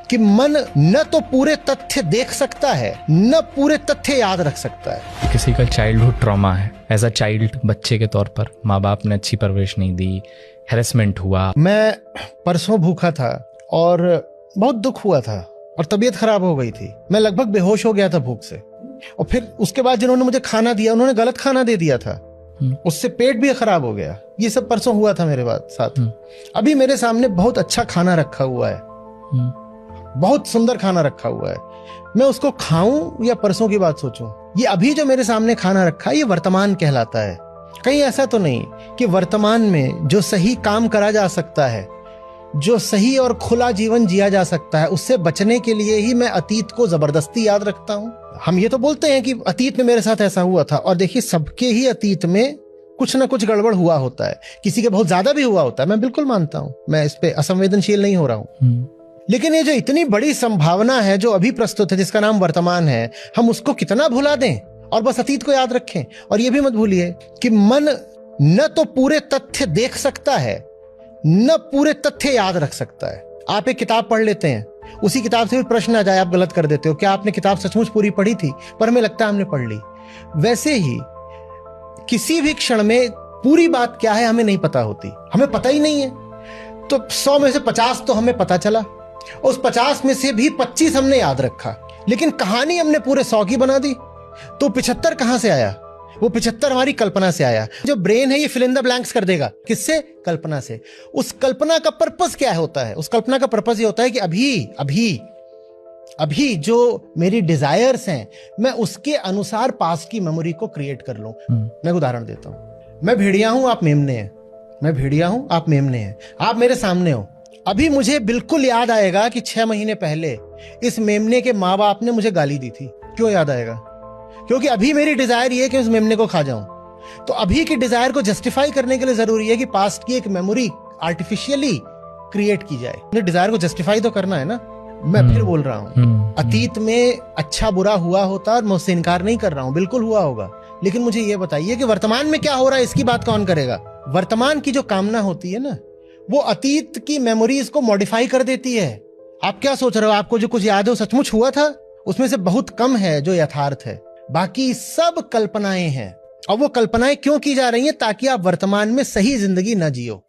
कि मन न तो पूरे तथ्य देख सकता है न पूरे तथ्य याद रख सकता है। किसी का चाइल्डहुड ट्रॉमा है, एज अ चाइल्ड, बच्चे के तौर पर माँ बाप ने अच्छी परवरिश नहीं दी, हैरेसमेंट हुआ। मैं परसों भूखा था और बहुत दुख हुआ था और तबीयत खराब हो गई थी। मैं लगभग बेहोश हो गया था भूख से, और फिर उसके बाद जिन्होंने मुझे खाना दिया उन्होंने गलत खाना दे दिया था, उससे पेट भी खराब हो गया। ये सब परसों हुआ था मेरे साथ। अभी मेरे सामने बहुत अच्छा खाना रखा हुआ है, बहुत सुंदर खाना रखा हुआ है। मैं उसको खाऊं या परसों की बात सोचूं? ये अभी जो मेरे सामने खाना रखा है ये वर्तमान कहलाता है। कहीं ऐसा तो नहीं कि वर्तमान में जो सही काम करा जा सकता है, जो सही और खुला जीवन जिया जा सकता है, उससे बचने के लिए ही मैं अतीत को जबरदस्ती याद रखता हूं। हम ये तो बोलते हैं कि अतीत में मेरे साथ ऐसा हुआ था, और देखिए सबके ही अतीत में कुछ ना कुछ गड़बड़ हुआ होता है, किसी के बहुत ज्यादा भी हुआ होता है। मैं बिल्कुल मानता हूं, मैं इस पे असंवेदनशील नहीं हो रहा हूं। लेकिन ये जो इतनी बड़ी संभावना है जो अभी प्रस्तुत है, जिसका नाम वर्तमान है, हम उसको कितना भुला दें और बस अतीत को याद रखें। और ये भी मत भूलिए कि मन न तो पूरे तथ्य देख सकता है न पूरे तथ्य याद रख सकता है। आप एक किताब पढ़ लेते हैं, उसी किताब से भी प्रश्न आ जाए, आप गलत कर देते हो। क्या आपने किताब सचमुच पूरी पढ़ी थी? पर हमें लगता है हमने पढ़ ली। वैसे ही किसी भी क्षण में पूरी बात क्या है हमें नहीं पता होती, हमें पता ही नहीं है। तो 100 में से 50 तो हमें पता चला, उस 50 में से भी 25 हमने याद रखा, लेकिन कहानी हमने पूरे 100 की बना दी। तो 75 कहां से आया? वो 75 हमारी कल्पना से आया। जो ब्रेन है ये फिल इन द ब्लैंक्स कर देगा। किससे? कल्पना से। उस कल्पना का पर्पस क्या होता है? उस कल्पना का पर्पस ये होता है कि अभी जो मेरी डिजायर्स हैं, मैं उसके अनुसार पास्ट की मेमोरी को क्रिएट कर लूं। मैं उदाहरण देता हूं। मैं भेड़िया हूं, आप मेमने हैं। मैं भेड़िया हूं, आप मेमने हैं। आप मेरे सामने हो। अभी मुझे बिल्कुल याद आएगा कि 6 महीने पहले इस मेमने के माँ बाप ने मुझे गाली दी थी। क्यों याद आएगा? क्योंकि अभी मेरी डिजायर ये है कि उस मेमने को खा जाऊं। तो अभी की डिजायर को जस्टिफाई करने के लिए जरूरी है कि पास्ट की एक मेमोरी आर्टिफिशियली क्रिएट की जाए। डिजायर को जस्टिफाई तो करना है ना। मैं फिर बोल रहा हूं, अतीत में अच्छा बुरा हुआ होता और मैं उससे इनकार नहीं कर रहा हूं, बिल्कुल हुआ होगा। लेकिन मुझे ये बताइए कि वर्तमान में क्या हो रहा है, इसकी बात कौन करेगा? वर्तमान की जो कामना होती है ना, वो अतीत की मेमोरीज को मॉडिफाई कर देती है। आप क्या सोच रहे हो? आपको जो कुछ याद है वो सचमुच हुआ था? उसमें से बहुत कम है जो यथार्थ है, बाकी सब कल्पनाएं हैं। और वो कल्पनाएं क्यों की जा रही हैं? ताकि आप वर्तमान में सही जिंदगी न जियो।